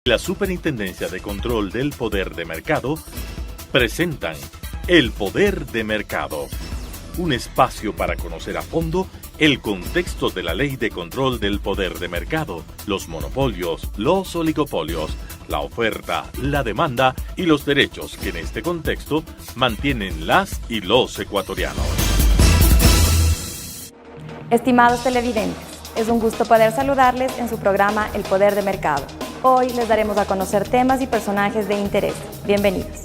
La Superintendencia de Control del Poder de Mercado presentan El Poder de Mercado, un espacio para conocer a fondo el contexto de la Ley de Control del Poder de Mercado, los monopolios, los oligopolios, la oferta, la demanda y los derechos que en este contexto mantienen las y los ecuatorianos. Estimados televidentes, es un gusto poder saludarles en su programa El Poder de Mercado. Hoy les daremos a conocer temas y personajes de interés. Bienvenidos.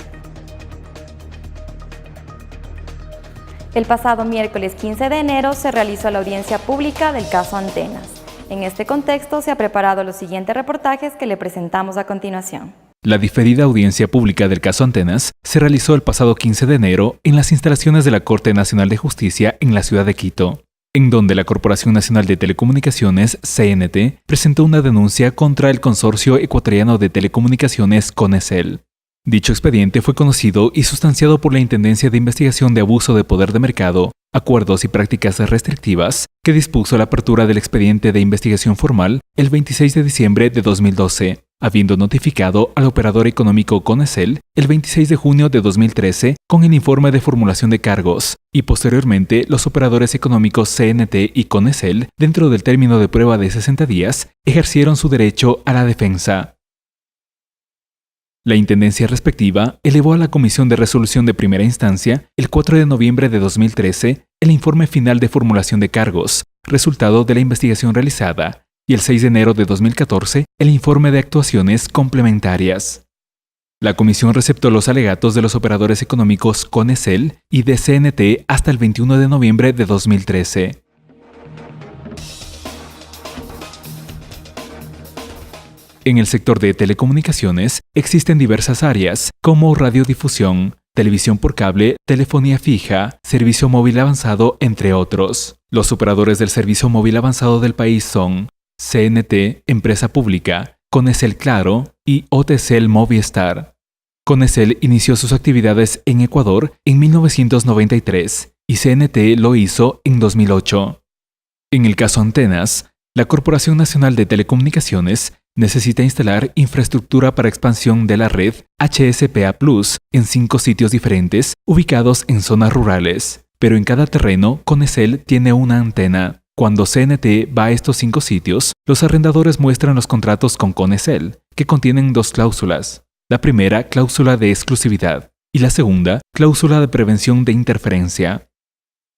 El pasado miércoles 15 de enero se realizó la audiencia pública del caso Antenas. En este contexto se ha preparado los siguientes reportajes que le presentamos a continuación. La diferida audiencia pública del caso Antenas se realizó el pasado 15 de enero en las instalaciones de la Corte Nacional de Justicia en la ciudad de Quito, en donde la Corporación Nacional de Telecomunicaciones, CNT, presentó una denuncia contra el Consorcio Ecuatoriano de Telecomunicaciones, CONECEL. Dicho expediente fue conocido y sustanciado por la Intendencia de Investigación de Abuso de Poder de Mercado, Acuerdos y Prácticas Restrictivas, que dispuso la apertura del expediente de investigación formal el 26 de diciembre de 2012, habiendo notificado al operador económico CONECEL el 26 de junio de 2013 con el informe de formulación de cargos, y posteriormente los operadores económicos CNT y CONECEL, dentro del término de prueba de 60 días, ejercieron su derecho a la defensa. La intendencia respectiva elevó a la Comisión de Resolución de Primera Instancia el 4 de noviembre de 2013 el informe final de formulación de cargos, resultado de la investigación realizada, y el 6 de enero de 2014 el informe de actuaciones complementarias. La comisión receptó los alegatos de los operadores económicos CONECEL y de CNT hasta el 21 de noviembre de 2013. En el sector de telecomunicaciones existen diversas áreas, como radiodifusión, televisión por cable, telefonía fija, servicio móvil avanzado, entre otros. Los operadores del servicio móvil avanzado del país son CNT, empresa pública, CONECEL Claro y OTCL Movistar. CONECEL inició sus actividades en Ecuador en 1993 y CNT lo hizo en 2008. En el caso Antenas, la Corporación Nacional de Telecomunicaciones necesita instalar infraestructura para expansión de la red HSPA Plus en 5 sitios diferentes ubicados en zonas rurales, pero en cada terreno CONECEL tiene una antena. Cuando CNT va a estos 5 sitios, los arrendadores muestran los contratos con CONECEL, que contienen 2 cláusulas. La primera, cláusula de exclusividad, y la segunda, cláusula de prevención de interferencia.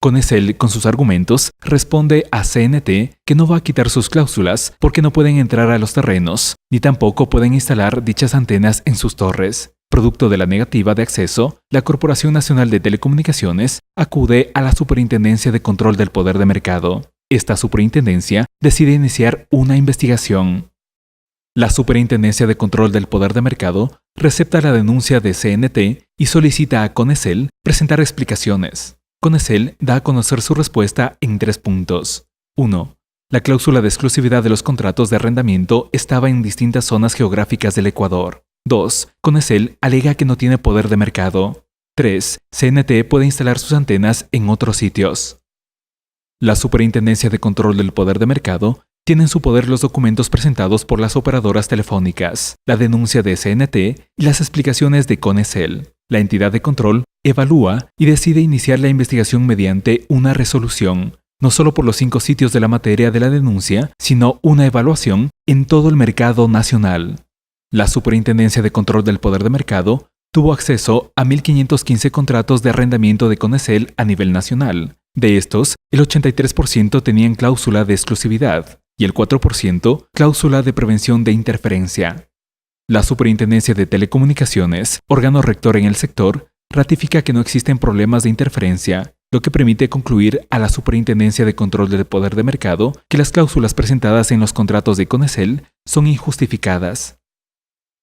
CONECEL, con sus argumentos, responde a CNT que no va a quitar sus cláusulas porque no pueden entrar a los terrenos, ni tampoco pueden instalar dichas antenas en sus torres. Producto de la negativa de acceso, la Corporación Nacional de Telecomunicaciones acude a la Superintendencia de Control del Poder de Mercado. Esta superintendencia decide iniciar una investigación. La Superintendencia de Control del Poder de Mercado recepta la denuncia de CNT y solicita a CONECEL presentar explicaciones. CONECEL da a conocer su respuesta en 3 puntos. 1. La cláusula de exclusividad de los contratos de arrendamiento estaba en distintas zonas geográficas del Ecuador. 2. CONECEL alega que no tiene poder de mercado. 3. CNT puede instalar sus antenas en otros sitios. La Superintendencia de Control del Poder de Mercado tiene en su poder los documentos presentados por las operadoras telefónicas, la denuncia de CNT y las explicaciones de CONECEL. La entidad de control evalúa y decide iniciar la investigación mediante una resolución, no solo por los 5 sitios de la materia de la denuncia, sino una evaluación en todo el mercado nacional. La Superintendencia de Control del Poder de Mercado tuvo acceso a 1.515 contratos de arrendamiento de CONECEL a nivel nacional. De estos, el 83% tenían cláusula de exclusividad y el 4% cláusula de prevención de interferencia. La Superintendencia de Telecomunicaciones, órgano rector en el sector, ratifica que no existen problemas de interferencia, lo que permite concluir a la Superintendencia de Control del Poder de Mercado que las cláusulas presentadas en los contratos de CONECEL son injustificadas.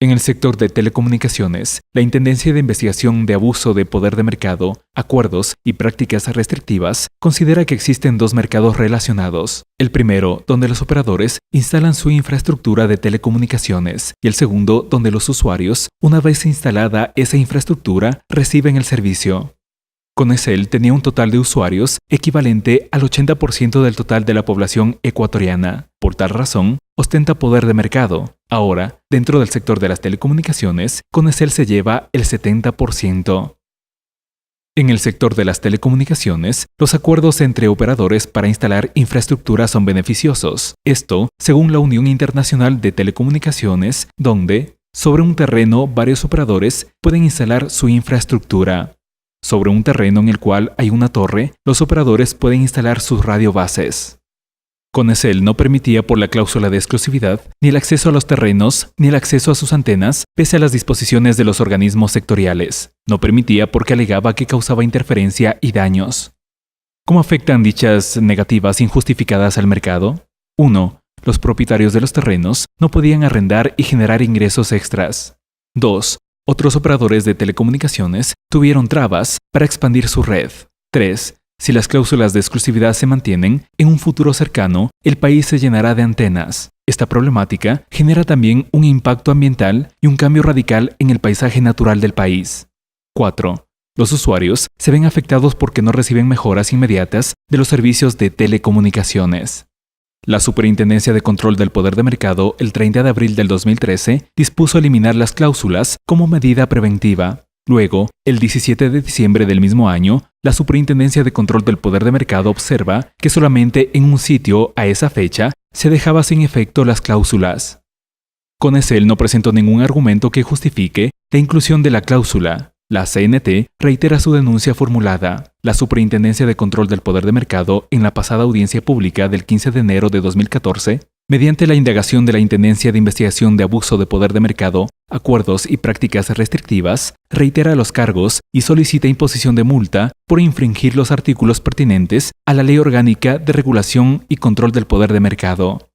En el sector de telecomunicaciones, la Intendencia de Investigación de Abuso de Poder de Mercado, Acuerdos y Prácticas Restrictivas considera que existen 2 mercados relacionados. El primero, donde los operadores instalan su infraestructura de telecomunicaciones, y el segundo, donde los usuarios, una vez instalada esa infraestructura, reciben el servicio. CONECEL tenía un total de usuarios equivalente al 80% del total de la población ecuatoriana. Por tal razón, ostenta poder de mercado. Ahora, dentro del sector de las telecomunicaciones, Conecel se lleva el 70%. En el sector de las telecomunicaciones, los acuerdos entre operadores para instalar infraestructura son beneficiosos. Esto, según la Unión Internacional de Telecomunicaciones, donde, sobre un terreno, varios operadores pueden instalar su infraestructura. Sobre un terreno en el cual hay una torre, los operadores pueden instalar sus radiobases. Conecel no permitía por la cláusula de exclusividad ni el acceso a los terrenos ni el acceso a sus antenas, pese a las disposiciones de los organismos sectoriales. No permitía porque alegaba que causaba interferencia y daños. ¿Cómo afectan dichas negativas injustificadas al mercado? 1. Los propietarios de los terrenos no podían arrendar y generar ingresos extras. 2. Otros operadores de telecomunicaciones tuvieron trabas para expandir su red. 3. Si las cláusulas de exclusividad se mantienen, en un futuro cercano, el país se llenará de antenas. Esta problemática genera también un impacto ambiental y un cambio radical en el paisaje natural del país. 4. Los usuarios se ven afectados porque no reciben mejoras inmediatas de los servicios de telecomunicaciones. La Superintendencia de Control del Poder de Mercado, el 30 de abril del 2013, dispuso eliminar las cláusulas como medida preventiva. Luego, el 17 de diciembre del mismo año, la Superintendencia de Control del Poder de Mercado observa que solamente en un sitio a esa fecha se dejaba sin efecto las cláusulas. Conecel no presentó ningún argumento que justifique la inclusión de la cláusula. La CNT reitera su denuncia formulada. La Superintendencia de Control del Poder de Mercado, en la pasada audiencia pública del 15 de enero de 2014, mediante la indagación de la Intendencia de Investigación de Abuso de Poder de Mercado, Acuerdos y Prácticas Restrictivas, reitera los cargos y solicita imposición de multa por infringir los artículos pertinentes a la Ley Orgánica de Regulación y Control del Poder de Mercado.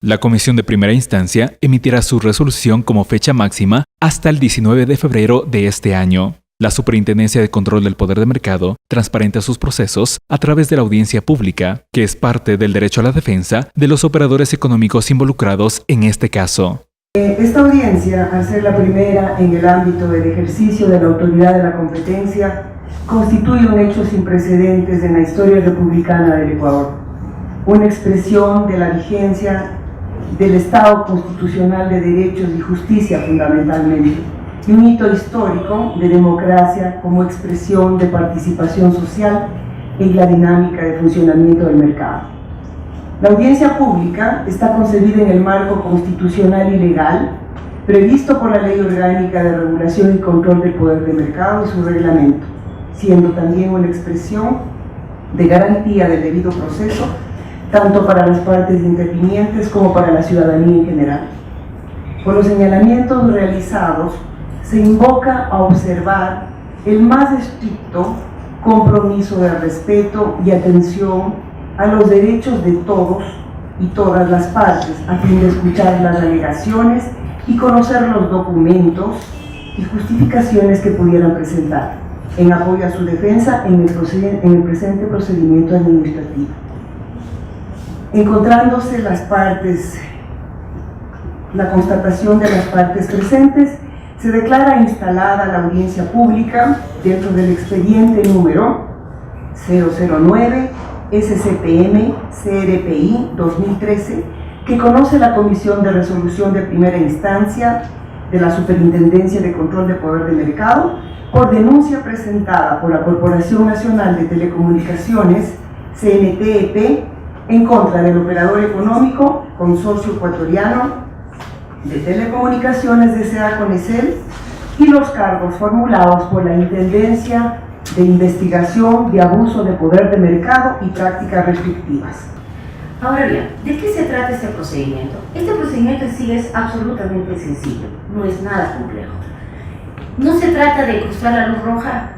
La Comisión de Primera Instancia emitirá su resolución como fecha máxima hasta el 19 de febrero de este año. La Superintendencia de Control del Poder de Mercado transparenta sus procesos a través de la audiencia pública, que es parte del derecho a la defensa de los operadores económicos involucrados en este caso. Esta audiencia, al ser la primera en el ámbito del ejercicio de la autoridad de la competencia, constituye un hecho sin precedentes en la historia republicana del Ecuador, una expresión de la vigencia del Estado constitucional de derechos y justicia fundamentalmente, y un hito histórico de democracia como expresión de participación social en la dinámica de funcionamiento del mercado. La audiencia pública está concebida en el marco constitucional y legal previsto por la Ley Orgánica de Regulación y Control del Poder de Mercado y su reglamento, siendo también una expresión de garantía del debido proceso tanto para las partes intervinientes como para la ciudadanía en general. Por los señalamientos realizados, se invoca a observar el más estricto compromiso de respeto y atención a los derechos de todos y todas las partes, a fin de escuchar las alegaciones y conocer los documentos y justificaciones que pudieran presentar, en apoyo a su defensa en el presente procedimiento administrativo. Encontrándose las partes, la constatación de las partes presentes, se declara instalada la audiencia pública dentro del expediente número 009 SCPM CRPI 2013, que conoce la Comisión de Resolución de Primera Instancia de la Superintendencia de Control de Poder de Mercado por denuncia presentada por la Corporación Nacional de Telecomunicaciones, CNTEP, en contra del operador económico Consorcio Ecuatoriano de Telecomunicaciones S.A. Conecel y los cargos formulados por la Intendencia de Investigación de Abuso de Poder de Mercado y Prácticas Restrictivas. Ahora bien, ¿de qué se trata este procedimiento? Este procedimiento en sí es absolutamente sencillo, no es nada complejo. No se trata de cruzar la luz roja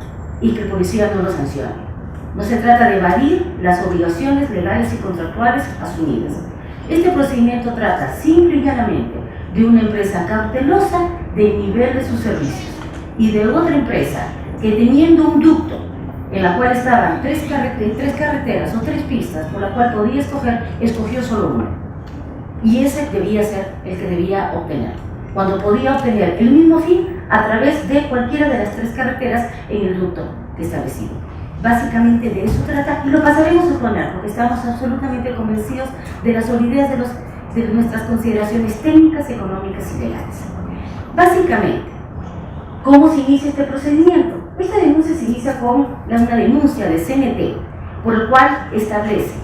y que el policía no lo sancione. No se trata de evadir las obligaciones legales y contractuales asumidas. Este procedimiento trata simple y llanamente de una empresa cautelosa del nivel de sus servicios y de otra empresa que, teniendo un ducto en la cual estaban tres carreteras o tres pistas por la cual podía escoger, escogió solo una. Y ese debía ser el que debía obtener, cuando podía obtener el mismo fin a través de cualquiera de las tres carreteras en el ducto establecido. Básicamente de eso trata, y lo pasaremos a poner porque estamos absolutamente convencidos de la solidez de nuestras consideraciones técnicas, económicas y legales. Básicamente, ¿cómo se inicia este procedimiento? Esta denuncia se inicia con una denuncia de CNT, por el cual establece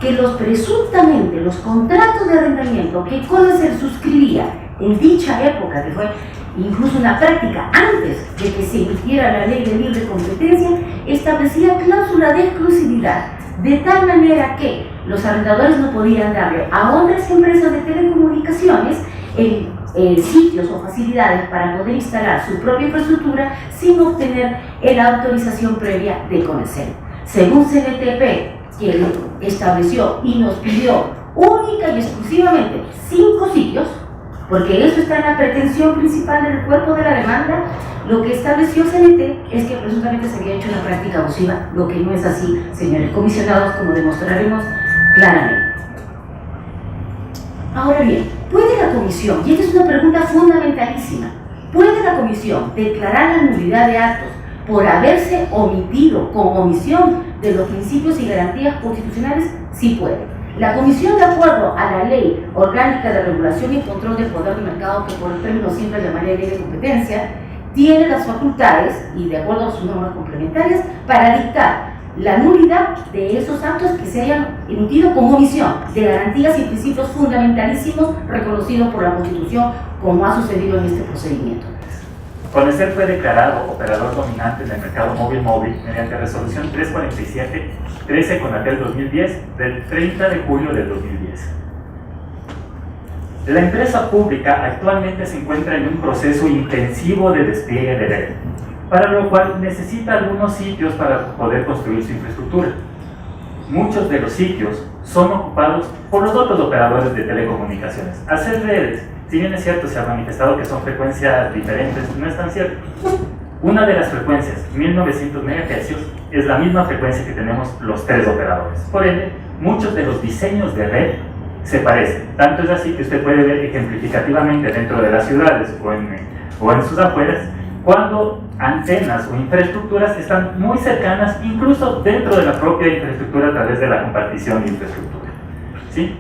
que presuntamente los contratos de arrendamiento que Conacer suscribía en dicha época, que fue incluso una práctica antes de que se emitiera la ley de libre competencia, establecía cláusula de exclusividad, de tal manera que los arrendadores no podían darle a otras empresas de telecomunicaciones sitios o facilidades para poder instalar su propia infraestructura sin obtener la autorización previa de Conacer. Según CNTP, quien estableció y nos pidió única y exclusivamente 5 sitios, porque eso está en la pretensión principal del cuerpo de la demanda, lo que estableció CNT es que presuntamente se había hecho una práctica abusiva, lo que no es así, señores comisionados, como demostraremos claramente. Ahora bien, ¿puede la comisión, y esta es una pregunta fundamentalísima, ¿puede la comisión declarar la nulidad de actos por haberse omitido con omisión de los principios y garantías constitucionales? Sí puede. La comisión, de acuerdo a la Ley Orgánica de Regulación y Control del Poder del Mercado, que por el término siempre llamaría ley de competencia, tiene las facultades, y de acuerdo a sus normas complementarias, para dictar la nulidad de esos actos que se hayan emitido con omisión de garantías y principios fundamentalísimos reconocidos por la Constitución, como ha sucedido en este procedimiento. Conacer fue declarado operador dominante en el mercado móvil mediante resolución 347-13 Conatel 2010 del 30 de julio del 2010. La empresa pública actualmente se encuentra en un proceso intensivo de despliegue de red, para lo cual necesita algunos sitios para poder construir su infraestructura. Muchos de los sitios son ocupados por los otros operadores de telecomunicaciones. Hacer redes, si bien es cierto, se ha manifestado que son frecuencias diferentes, no es tan cierto. Una de las frecuencias, 1900 MHz, es la misma frecuencia que tenemos los 3 operadores. Por ende, muchos de los diseños de red se parecen. Tanto es así que usted puede ver ejemplificativamente dentro de las ciudades o en sus afueras, cuando antenas o infraestructuras están muy cercanas, incluso dentro de la propia infraestructura a través de la compartición de infraestructura. ¿Sí?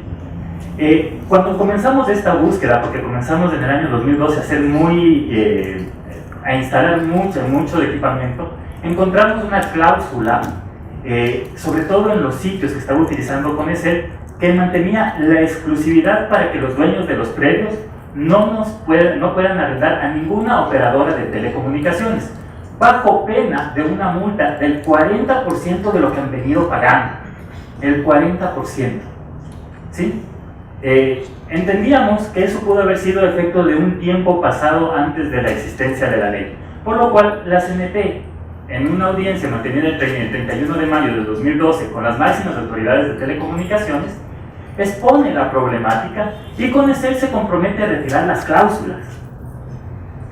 Cuando comenzamos esta búsqueda, porque comenzamos en el año 2012 a instalar mucho de equipamiento, encontramos una cláusula, sobre todo en los sitios que estaba utilizando Conacer, que mantenía la exclusividad para que los dueños de los predios no puedan arrendar a ninguna operadora de telecomunicaciones, bajo pena de una multa del 40% de lo que han venido pagando. El 40%. ¿Sí? Entendíamos que eso pudo haber sido efecto de un tiempo pasado antes de la existencia de la ley, por lo cual la CNT, en una audiencia mantenida el 31 de mayo de 2012 con las máximas autoridades de telecomunicaciones, expone la problemática y Conacer se compromete a retirar las cláusulas.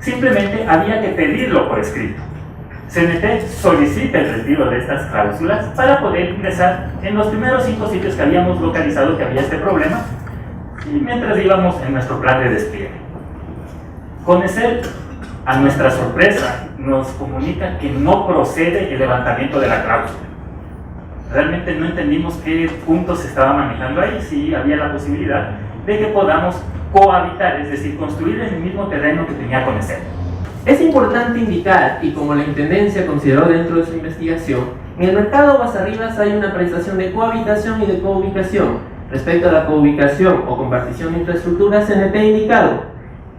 Simplemente había que pedirlo por escrito. CNT solicita el retiro de estas cláusulas para poder ingresar en los primeros 5 sitios que habíamos localizado que había este problema, y mientras íbamos en nuestro plan de despliegue. Conacer, a nuestra sorpresa, nos comunica que no procede el levantamiento de la cláusula. Realmente no entendimos qué puntos se estaba manejando ahí, si había la posibilidad de que podamos cohabitar, es decir, construir en el mismo terreno que tenía Conacer. Es importante indicar, y como la Intendencia consideró dentro de su investigación, en el mercado Basarribas hay una prestación de cohabitación y de coubicación. Respecto a la coubicación o compartición de infraestructura, CNT ha indicado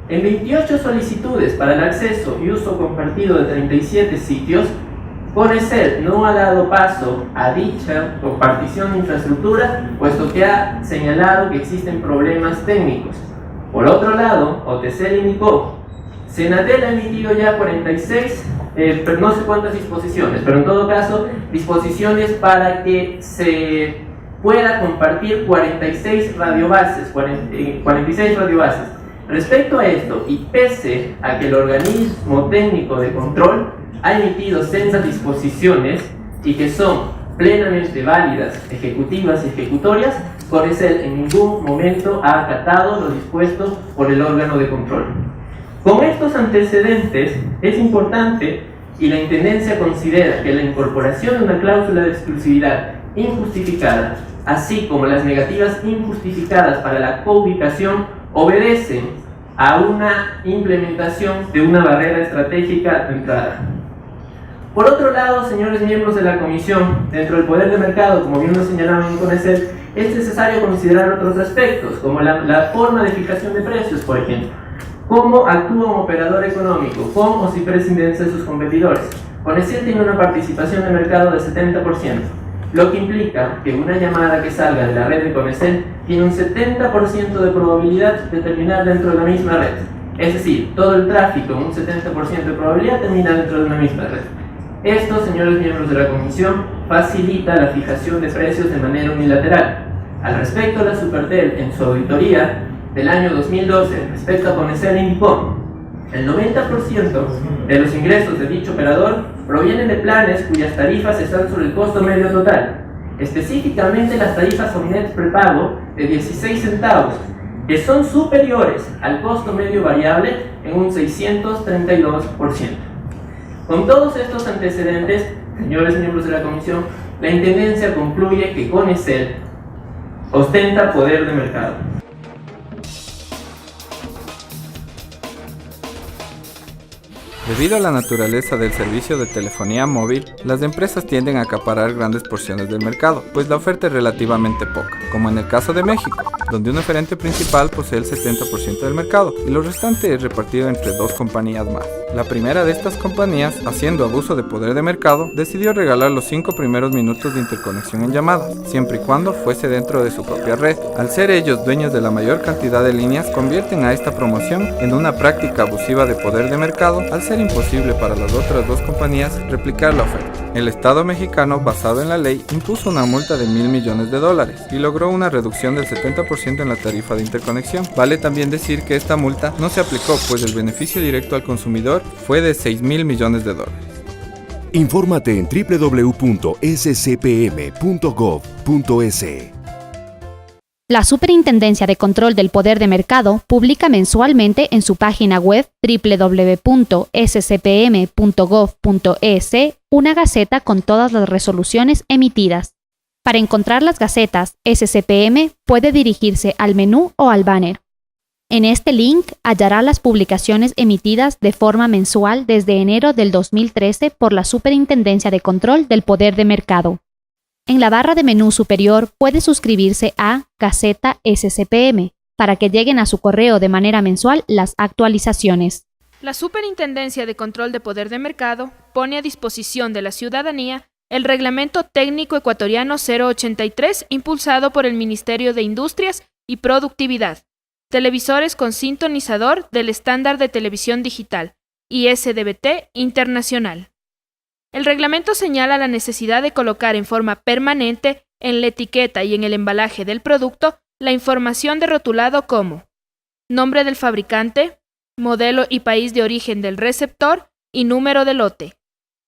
en 28 solicitudes para el acceso y uso compartido de 37 sitios, Conacer no ha dado paso a dicha compartición de infraestructura, puesto que ha señalado que existen problemas técnicos. Por otro lado, OTC le indicó, Senatel ha emitido ya 46, no sé cuántas disposiciones, pero en todo caso, disposiciones para que se pueda compartir 46 radiobases. Respecto a esto, y pese a que el organismo técnico de control ha emitido sendas disposiciones y que son plenamente válidas, ejecutivas y ejecutorias, Conacer en ningún momento ha acatado lo dispuesto por el órgano de control. Con estos antecedentes, es importante y la Intendencia considera que la incorporación de una cláusula de exclusividad injustificada, así como las negativas injustificadas para la coubicación, obedecen a una implementación de una barrera estratégica de entrada. Por otro lado, señores miembros de la Comisión, dentro del poder de mercado, como bien lo señalaban en CONECET, es necesario considerar otros aspectos, como la forma de fijación de precios, por ejemplo. Cómo actúa un operador económico, con o sin presidencia de sus competidores. CONECET tiene una participación de mercado del 70%, lo que implica que una llamada que salga de la red de CONECET tiene un 70% de probabilidad de terminar dentro de la misma red. Es decir, todo el tráfico, un 70% de probabilidad, termina dentro de una misma red. Esto, señores miembros de la Comisión, facilita la fijación de precios de manera unilateral. Al respecto, la Supertel, en su auditoría del año 2012, respecto a CONECET, indicó: el 90% de los ingresos de dicho operador provienen de planes cuyas tarifas están sobre el costo medio total, específicamente las tarifas Omnet prepago de 16 centavos, que son superiores al costo medio variable en un 632%. Con todos estos antecedentes, señores miembros de la Comisión, la Intendencia concluye que CONECET ostenta poder de mercado. Debido a la naturaleza del servicio de telefonía móvil, las empresas tienden a acaparar grandes porciones del mercado, pues la oferta es relativamente poca, como en el caso de México, donde un oferente principal posee el 70% del mercado y lo restante es repartido entre dos compañías más. La primera de estas compañías, haciendo abuso de poder de mercado, decidió regalar los 5 primeros minutos de interconexión en llamadas, siempre y cuando fuese dentro de su propia red. Al ser ellos dueños de la mayor cantidad de líneas, convierten a esta promoción en una práctica abusiva de poder de mercado, al ser imposible para las otras dos compañías replicar la oferta. El Estado mexicano, basado en la ley, impuso una multa de $1,000 millones y logró una reducción del 70% en la tarifa de interconexión. Vale también decir que esta multa no se aplicó, pues el beneficio directo al consumidor fue de $6,000 millones. Infórmate en www.scpm.gov.es. La Superintendencia de Control del Poder de Mercado publica mensualmente en su página web www.scpm.gov.es una gaceta con todas las resoluciones emitidas. Para encontrar las gacetas, SCPM puede dirigirse al menú o al banner. En este link hallará las publicaciones emitidas de forma mensual desde enero del 2013 por la Superintendencia de Control del Poder de Mercado. En la barra de menú superior puede suscribirse a Gaceta SCPM para que lleguen a su correo de manera mensual las actualizaciones. La Superintendencia de Control de Poder de Mercado pone a disposición de la ciudadanía el Reglamento Técnico Ecuatoriano 083 impulsado por el Ministerio de Industrias y Productividad. Televisores con sintonizador del estándar de televisión digital, ISDBT internacional. El reglamento señala la necesidad de colocar en forma permanente en la etiqueta y en el embalaje del producto la información de rotulado como nombre del fabricante, modelo y país de origen del receptor y número de lote.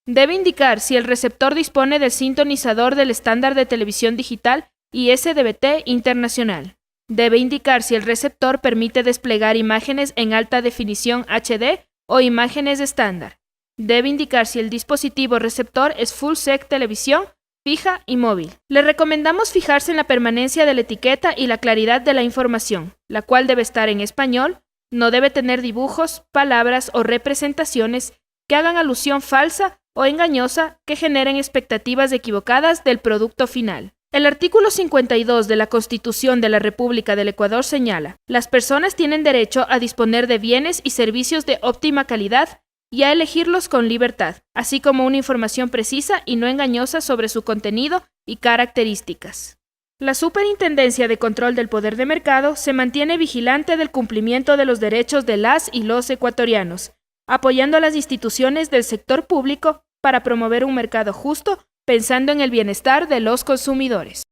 Debe indicar si el receptor dispone del sintonizador del estándar de televisión digital ISDBT internacional. Debe indicar si el receptor permite desplegar imágenes en alta definición HD o imágenes estándar. Debe indicar si el dispositivo receptor es Full SEC televisión, fija y móvil. Le recomendamos fijarse en la permanencia de la etiqueta y la claridad de la información, la cual debe estar en español, no debe tener dibujos, palabras o representaciones que hagan alusión falsa o engañosa que generen expectativas equivocadas del producto final. El artículo 52 de la Constitución de la República del Ecuador señala: las personas tienen derecho a disponer de bienes y servicios de óptima calidad y a elegirlos con libertad, así como una información precisa y no engañosa sobre su contenido y características. La Superintendencia de Control del Poder de Mercado se mantiene vigilante del cumplimiento de los derechos de las y los ecuatorianos, apoyando a las instituciones del sector público para promover un mercado justo, pensando en el bienestar de los consumidores.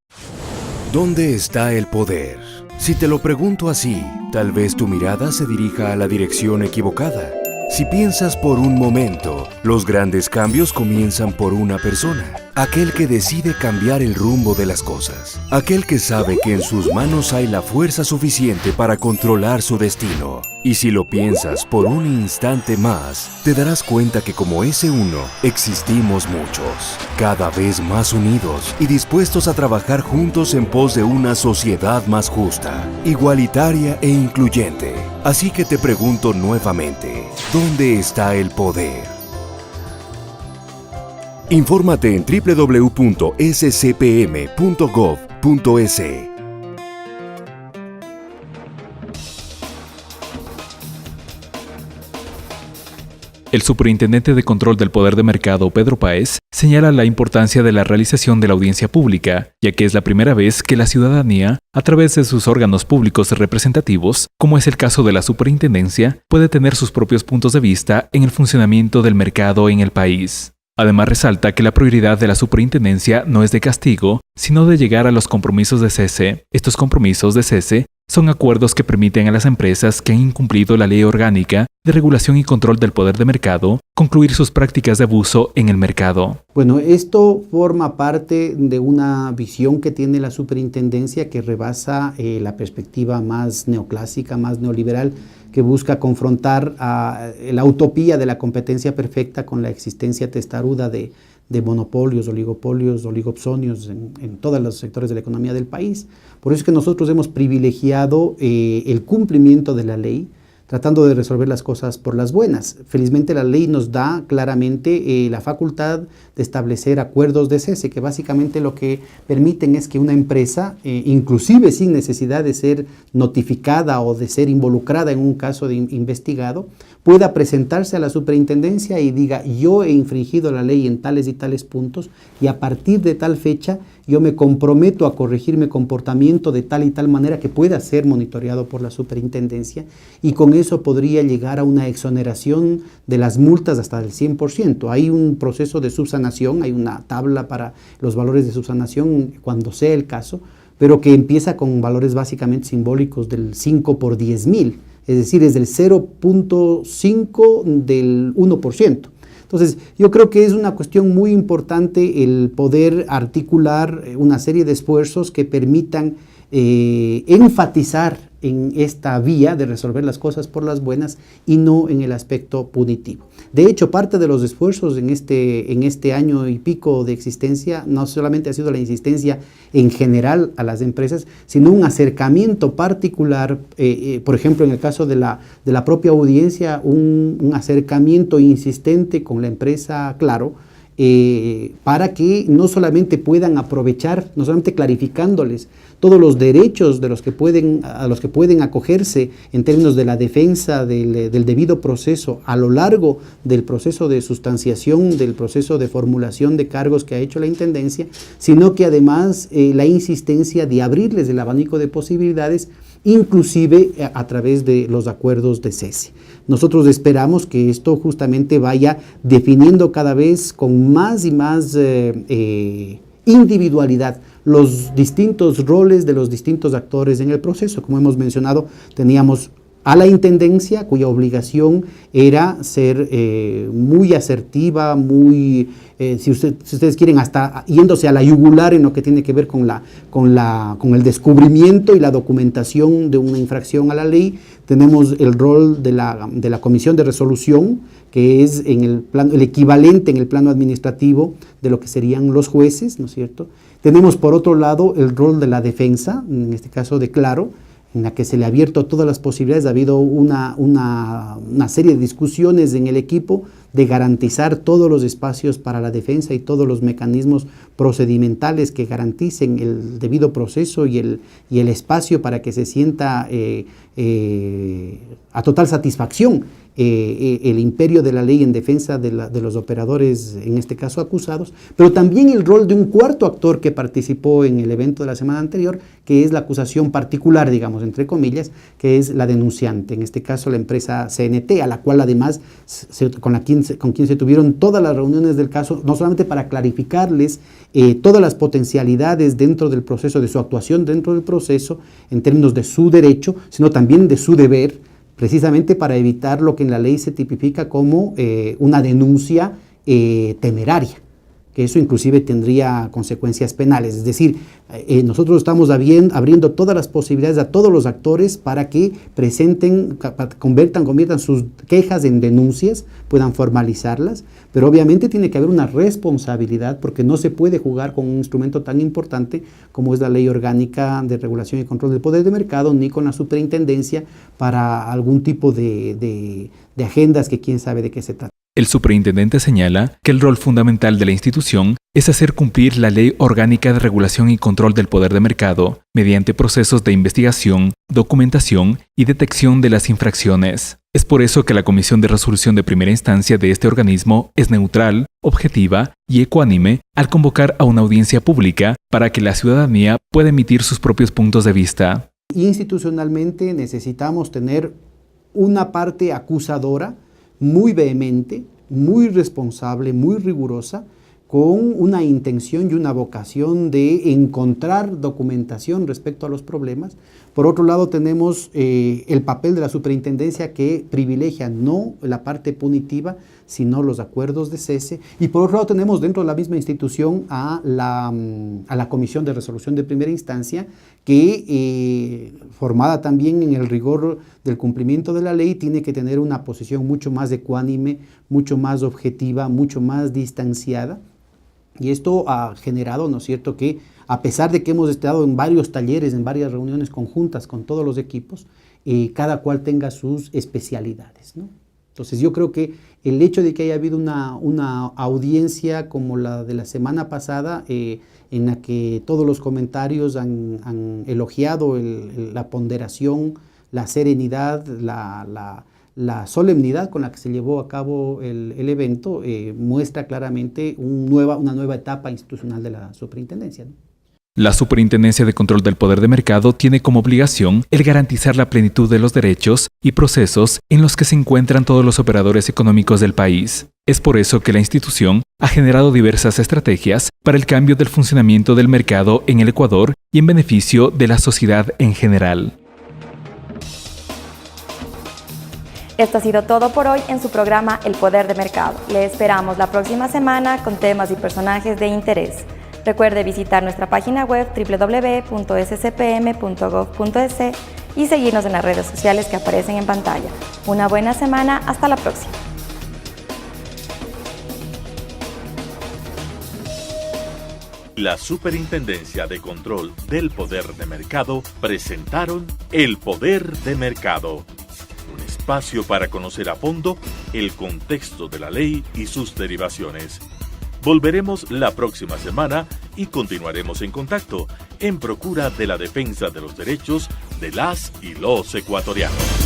¿Dónde está el poder? Si te lo pregunto así, tal vez tu mirada se dirija a la dirección equivocada. Si piensas por un momento, los grandes cambios comienzan por una persona. Aquel que decide cambiar el rumbo de las cosas. Aquel que sabe que en sus manos hay la fuerza suficiente para controlar su destino. Y si lo piensas por un instante más, te darás cuenta que como ese uno, existimos muchos, cada vez más unidos y dispuestos a trabajar juntos en pos de una sociedad más justa, igualitaria e incluyente. Así que te pregunto nuevamente, ¿dónde está el poder? Infórmate en www.scpm.gov.es. El superintendente de Control del Poder de Mercado, Pedro Páez, señala la importancia de la realización de la audiencia pública, ya que es la primera vez que la ciudadanía, a través de sus órganos públicos representativos, como es el caso de la superintendencia, puede tener sus propios puntos de vista en el funcionamiento del mercado en el país. Además, resalta que la prioridad de la superintendencia no es de castigo, sino de llegar a los compromisos de cese. Estos compromisos de cese son acuerdos que permiten a las empresas que han incumplido la Ley Orgánica de Regulación y Control del Poder de Mercado concluir sus prácticas de abuso en el mercado. Bueno, esto forma parte de una visión que tiene la superintendencia que rebasa la perspectiva más neoclásica, más neoliberal, que busca confrontar a la utopía de la competencia perfecta con la existencia testaruda de monopolios, oligopolios, oligopsonios en todos los sectores de la economía del país. Por eso es que nosotros hemos privilegiado el cumplimiento de la ley, tratando de resolver las cosas por las buenas. Felizmente la ley nos da claramente la facultad de establecer acuerdos de cese, que básicamente lo que permiten es que una empresa, inclusive sin necesidad de ser notificada o de ser involucrada en un caso de investigado, pueda presentarse a la superintendencia y diga: yo he infringido la ley en tales y tales puntos y a partir de tal fecha yo me comprometo a corregir mi comportamiento de tal y tal manera que pueda ser monitoreado por la superintendencia, y con eso podría llegar a una exoneración de las multas hasta del 100%. Hay un proceso de subsanación, hay una tabla para los valores de subsanación cuando sea el caso, pero que empieza con valores básicamente simbólicos del 5 por 10.000, es decir, es del 0.5 del 1%. Entonces, yo creo que es una cuestión muy importante el poder articular una serie de esfuerzos que permitan enfatizar en esta vía de resolver las cosas por las buenas y no en el aspecto punitivo. De hecho, parte de los esfuerzos en este año y pico de existencia no solamente ha sido la insistencia en general a las empresas, sino un acercamiento particular, por ejemplo, en el caso de la propia audiencia, un acercamiento insistente con la empresa Claro, para que no solamente puedan aprovechar, no solamente clarificándoles todos los derechos a los que pueden acogerse en términos de la defensa del debido proceso a lo largo del proceso de sustanciación, del proceso de formulación de cargos que ha hecho la Intendencia, sino que además la insistencia de abrirles el abanico de posibilidades, inclusive a través de los acuerdos de cese. Nosotros esperamos que esto justamente vaya definiendo cada vez con más y más individualidad los distintos roles de los distintos actores en el proceso. Como hemos mencionado, teníamos a la Intendencia, cuya obligación era ser muy asertiva, muy, si ustedes quieren, hasta yéndose a la yugular en lo que tiene que ver con el descubrimiento y la documentación de una infracción a la ley. Tenemos el rol de la Comisión de Resolución, que es el equivalente en el plano administrativo de lo que serían los jueces, ¿no es cierto? Tenemos por otro lado el rol de la defensa, en este caso de Claro, en la que se le ha abierto todas las posibilidades. Ha habido una serie de discusiones en el equipo de garantizar todos los espacios para la defensa y todos los mecanismos procedimentales que garanticen el debido proceso y el espacio para que se sienta a total satisfacción el imperio de la ley en defensa de los operadores, en este caso acusados, pero también el rol de un cuarto actor que participó en el evento de la semana anterior, que es la acusación particular, digamos, entre comillas, que es la denunciante, en este caso la empresa CNT, a la cual además con quien se tuvieron todas las reuniones del caso, no solamente para clarificarles todas las potencialidades dentro del proceso, de su actuación dentro del proceso, en términos de su derecho, sino también de su deber, precisamente para evitar lo que en la ley se tipifica como una denuncia temeraria. que eso inclusive tendría consecuencias penales. Es decir, nosotros estamos abriendo todas las posibilidades a todos los actores para que conviertan sus quejas en denuncias, puedan formalizarlas, pero obviamente tiene que haber una responsabilidad porque no se puede jugar con un instrumento tan importante como es la Ley Orgánica de Regulación y Control del Poder de Mercado, ni con la superintendencia para algún tipo de agendas que quién sabe de qué se trata. El superintendente señala que el rol fundamental de la institución es hacer cumplir la Ley Orgánica de Regulación y Control del Poder de Mercado mediante procesos de investigación, documentación y detección de las infracciones. Es por eso que la Comisión de Resolución de Primera Instancia de este organismo es neutral, objetiva y ecuánime al convocar a una audiencia pública para que la ciudadanía pueda emitir sus propios puntos de vista. Institucionalmente necesitamos tener una parte acusadora muy vehemente, muy responsable, muy rigurosa, con una intención y una vocación de encontrar documentación respecto a los problemas. Por otro lado tenemos el papel de la superintendencia que privilegia no la parte punitiva, sino los acuerdos de cese. Y por otro lado tenemos dentro de la misma institución a la Comisión de Resolución de Primera Instancia, que formada también en el rigor del cumplimiento de la ley, tiene que tener una posición mucho más ecuánime, mucho más objetiva, mucho más distanciada. Y esto ha generado, ¿no es cierto?, que a pesar de que hemos estado en varios talleres, en varias reuniones conjuntas con todos los equipos, cada cual tenga sus especialidades, ¿no? Entonces yo creo que el hecho de que haya habido una audiencia como la de la semana pasada, en la que todos los comentarios han elogiado la ponderación, la serenidad, la solemnidad con la que se llevó a cabo el evento, muestra claramente una nueva etapa institucional de la superintendencia, ¿no? La Superintendencia de Control del Poder de Mercado tiene como obligación el garantizar la plenitud de los derechos y procesos en los que se encuentran todos los operadores económicos del país. Es por eso que la institución ha generado diversas estrategias para el cambio del funcionamiento del mercado en el Ecuador y en beneficio de la sociedad en general. Esto ha sido todo por hoy en su programa El Poder de Mercado. Le esperamos la próxima semana con temas y personajes de interés. Recuerde visitar nuestra página web www.scpm.gov.es y seguirnos en las redes sociales que aparecen en pantalla. Una buena semana, hasta la próxima. La Superintendencia de Control del Poder de Mercado presentaron El Poder de Mercado, un espacio para conocer a fondo el contexto de la ley y sus derivaciones. Volveremos la próxima semana y continuaremos en contacto en procura de la defensa de los derechos de las y los ecuatorianos.